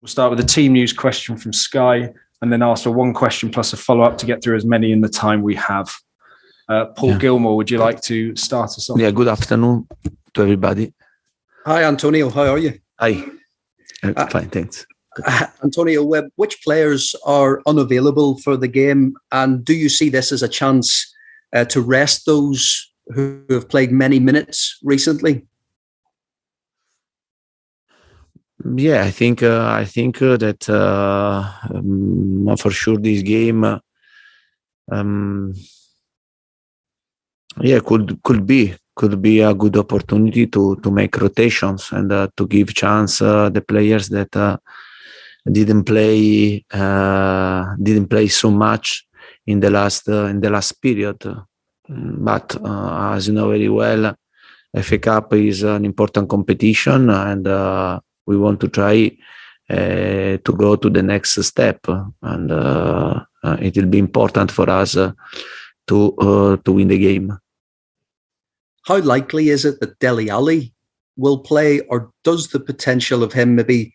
We'll start with a team news question from Sky and then ask for one question plus a follow-up to get through as many in the time we have. Paul Gilmore, would you like to start us off? Yeah, good afternoon to everybody. Hi, Antonio. How are you? Hi. Fine, thanks. Antonio, which players are unavailable for the game? And do you see this as a chance to rest those who have played many minutes recently? Yeah, I think that for sure this game, could be a good opportunity to make rotations and to give chance the players that didn't play so much in the last period. But as you know very well, FA Cup is an important competition, and we want to try to go to the next step, and it will be important for us to win the game. How likely is it that Dele Alli will play, or does the potential of him maybe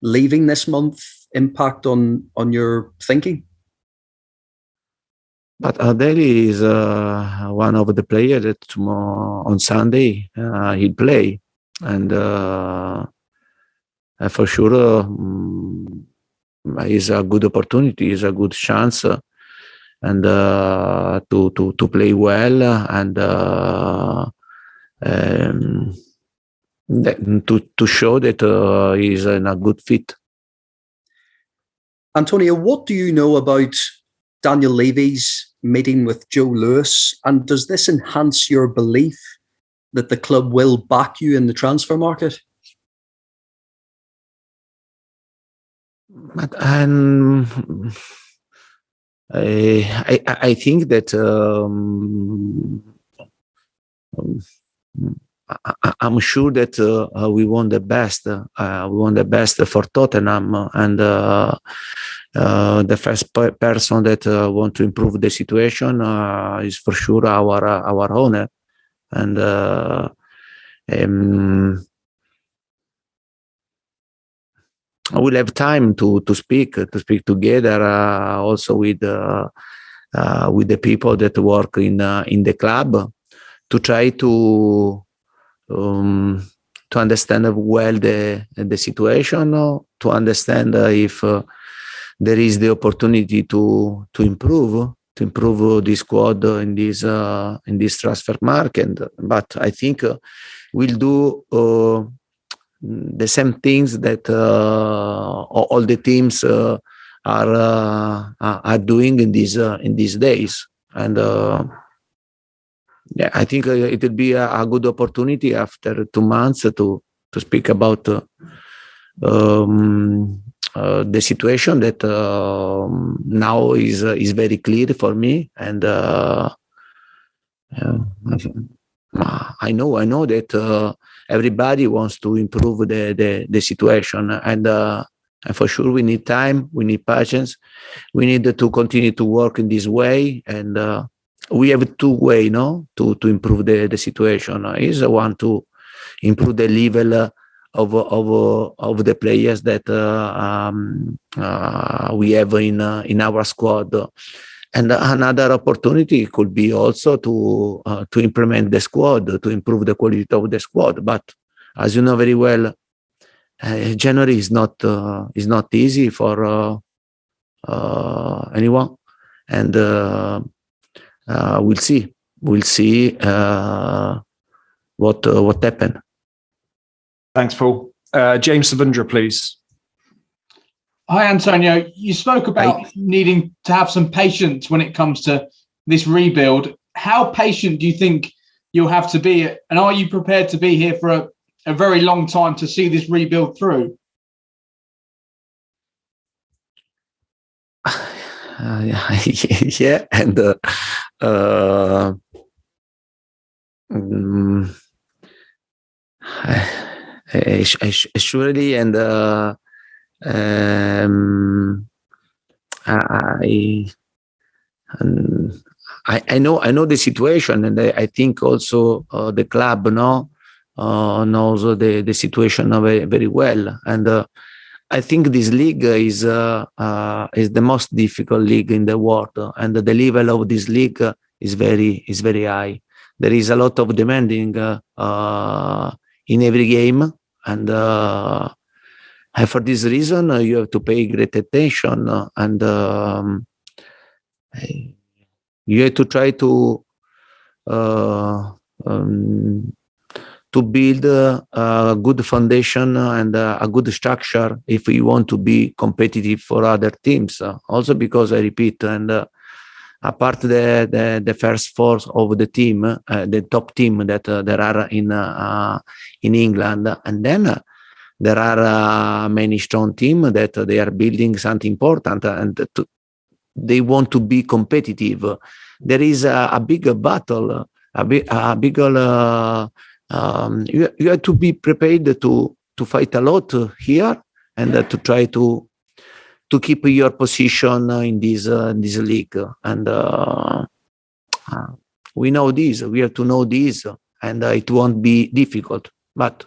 leaving this month impact on your thinking? But Dele is one of the players that tomorrow on Sunday he'll play, and for sure is a good opportunity, is a good chance, and to play well and to show that he's in a good fit. Antonio, what do you know about Daniel Levy's meeting with Joe Lewis, and does this enhance your belief that the club will back you in the transfer market? But I think that I'm sure that we want the best. We want the best for Tottenham, and the first person that want to improve the situation is for sure our owner, and we'll have time to speak together also with the people that work in the club, to try to understand well the situation, to understand if there is the opportunity to improve the squad in this transfer market. But I think we'll do the same things that all the teams are doing in these days, and I think it will be a good opportunity after 2 months to speak about the situation that now is very clear for me, and I know that everybody wants to improve the situation, and for sure we need time, we need patience, we need to continue to work in this way, and we have 2 ways, to improve the situation. Is one to improve the level of the players that we have in our squad, and another opportunity could be also to implement the squad, to improve the quality of the squad. But as you know very well, January is not easy for anyone, and we'll see what happens. Thanks, Paul. James Savundra, please. Hi, Antonio. You spoke about needing to have some patience when it comes to this rebuild. How patient do you think you'll have to be? And are you prepared to be here for a very long time to see this rebuild through? Yeah, and surely, and I know the situation, and I think also the club knows the situation very, very well, and I think this league is the most difficult league in the world, and the level of this league is very high. There is a lot of demanding in every game, and for this reason, you have to pay great attention, and you have to try to build a good foundation and a good structure if you want to be competitive for other teams. Also because I repeat, and apart the first four of the team, the top team that there are in England, and then there are many strong teams that they are building something important, and they want to be competitive. There is a bigger battle, a bigger. You have to be prepared to fight a lot here, and to try to keep your position in this league. And we know this. We have to know this, and it won't be difficult. But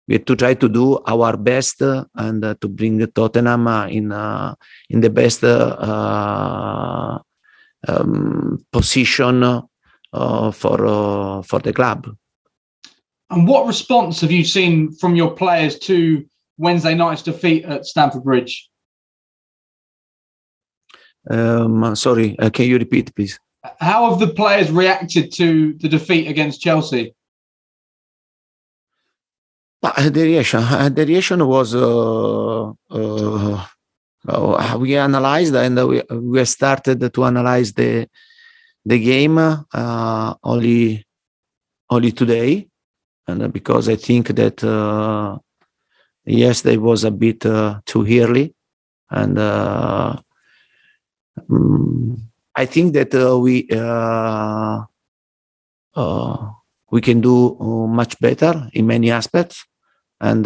we have to try to do our best and to bring Tottenham in the best position for the club. And what response have you seen from your players to Wednesday night's defeat at Stamford Bridge? Sorry, can you repeat, please? How have the players reacted to the defeat against Chelsea? The reaction was we analyzed, and we started to analyze the game only today. And because I think that yesterday was a bit too early, and I think that we can do much better in many aspects, and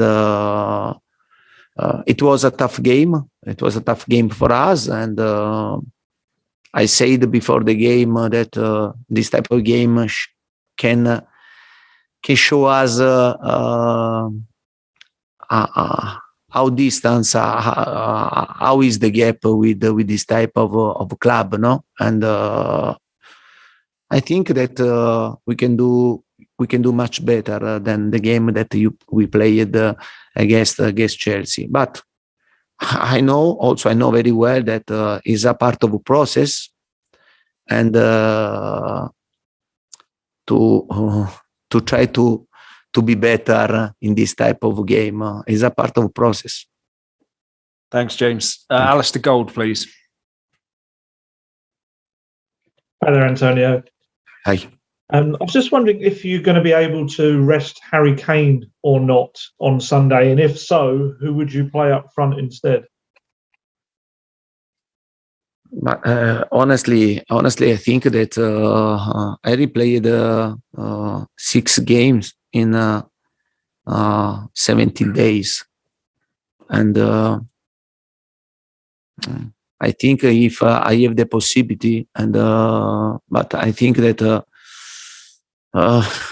it was a tough game. It was a tough game for us, and I said before the game that this type of game can show us how distance, how is the gap with this type of club, no? And I think that we can do much better than the game that we played against Chelsea. But I know very well that is a part of a process, and to try to be better in this type of game is a part of the process. Thanks, James. Alistair Gold, please. Hi there, Antonio. Hi. I was just wondering if you're going to be able to rest Harry Kane or not on Sunday, and if so, who would you play up front instead? But honestly, I think that Harry played 6 games in 17 days, and I think if I have the possibility, and but I think that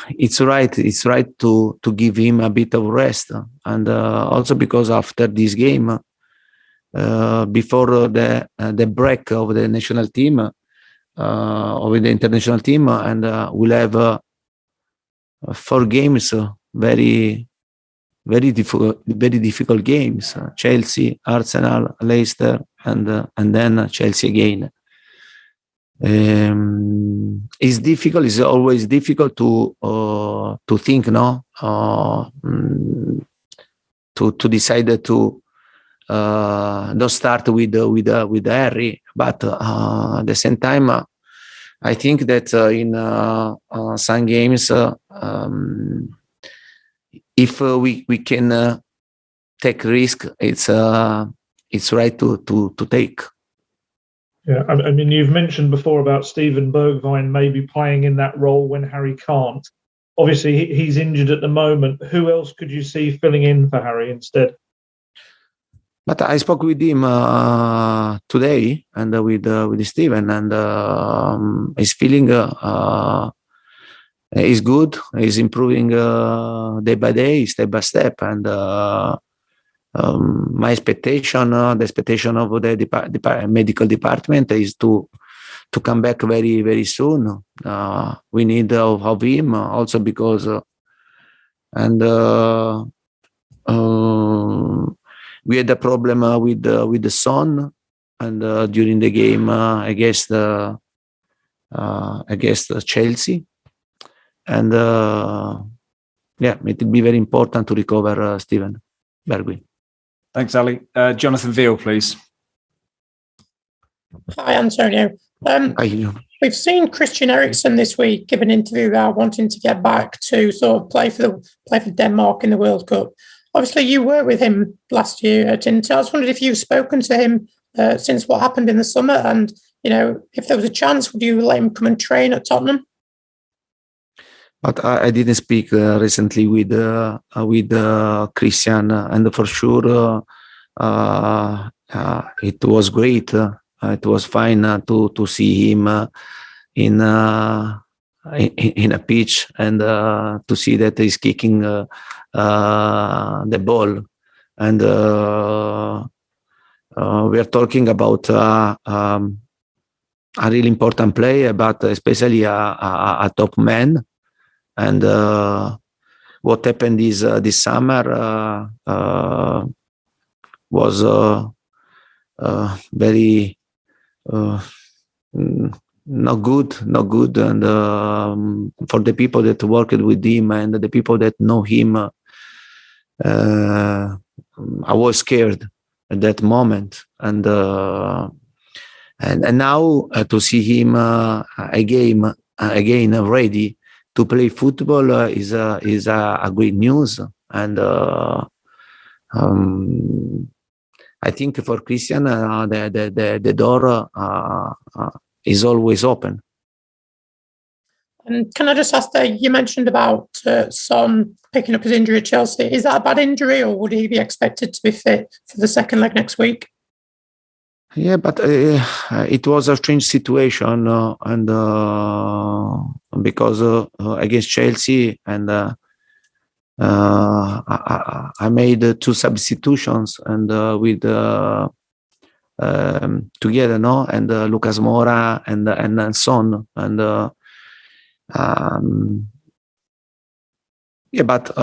it's right to give him a bit of rest, and also because after this game. Before the break of the national team, of the international team, and we'll have 4 games, very difficult games: Chelsea, Arsenal, Leicester, and then Chelsea again. It's difficult. It's always difficult to think, no, to decide to. Don't start with Harry, but at the same time, I think that in some games, if we can take risk, it's right to take. Yeah, I mean, you've mentioned before about Steven Bergwijn maybe playing in that role when Harry can't. Obviously, he's injured at the moment. Who else could you see filling in for Harry instead? But I spoke with him today, and with Steven, and he's feeling he's good. He's improving day by day, step by step, and my expectation, the expectation of the medical department is to come back very, very soon. We need of him also because, we had a problem with the Son, and during the game against Chelsea, and it will be very important to recover Steven Bergwijn. Thanks, Ali. Jonathan Veal, please. Hi, Antonio. We've seen Christian Eriksen this week give an interview about wanting to get back to sort of play for Denmark in the World Cup. Obviously, you were with him last year at Inter. I was wondering if you've spoken to him since what happened in the summer, and if there was a chance, would you let him come and train at Tottenham? But I didn't speak recently with Christian, and for sure it was great. It was fine to see him in a pitch and to see that he's kicking the ball. And we are talking about a really important player, but especially a top man. And what happened is this summer was very not good, and for the people that worked with him and the people that know him, I was scared at that moment, and now to see him again ready to play football is a great news, and I think for Christian the door is always open. And can I just ask that you mentioned about Son picking up his injury at Chelsea? Is that a bad injury, or would he be expected to be fit for the second leg next week? Yeah, but it was a strange situation, and because against Chelsea, and I made 2 substitutions, and with together, and Lucas Moura and Son, and but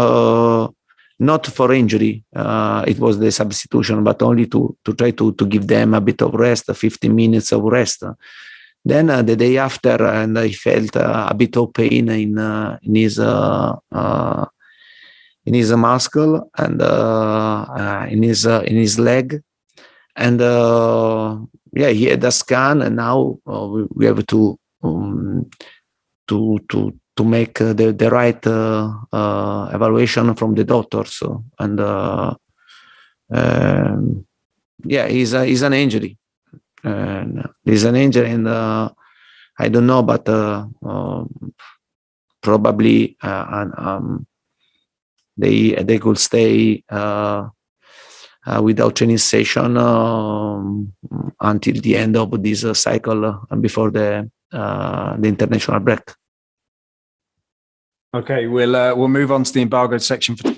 not for injury. It was the substitution, but only to try to give them a bit of rest, 15 minutes of rest. Then the day after, and I felt a bit of pain in his muscle and in his leg, and he had a scan, and now we have to make the right evaluation from the doctors, and he's an injury, and I don't know, but probably they could stay without training session until the end of this cycle before the international break. Okay, we'll move on to the embargoed section for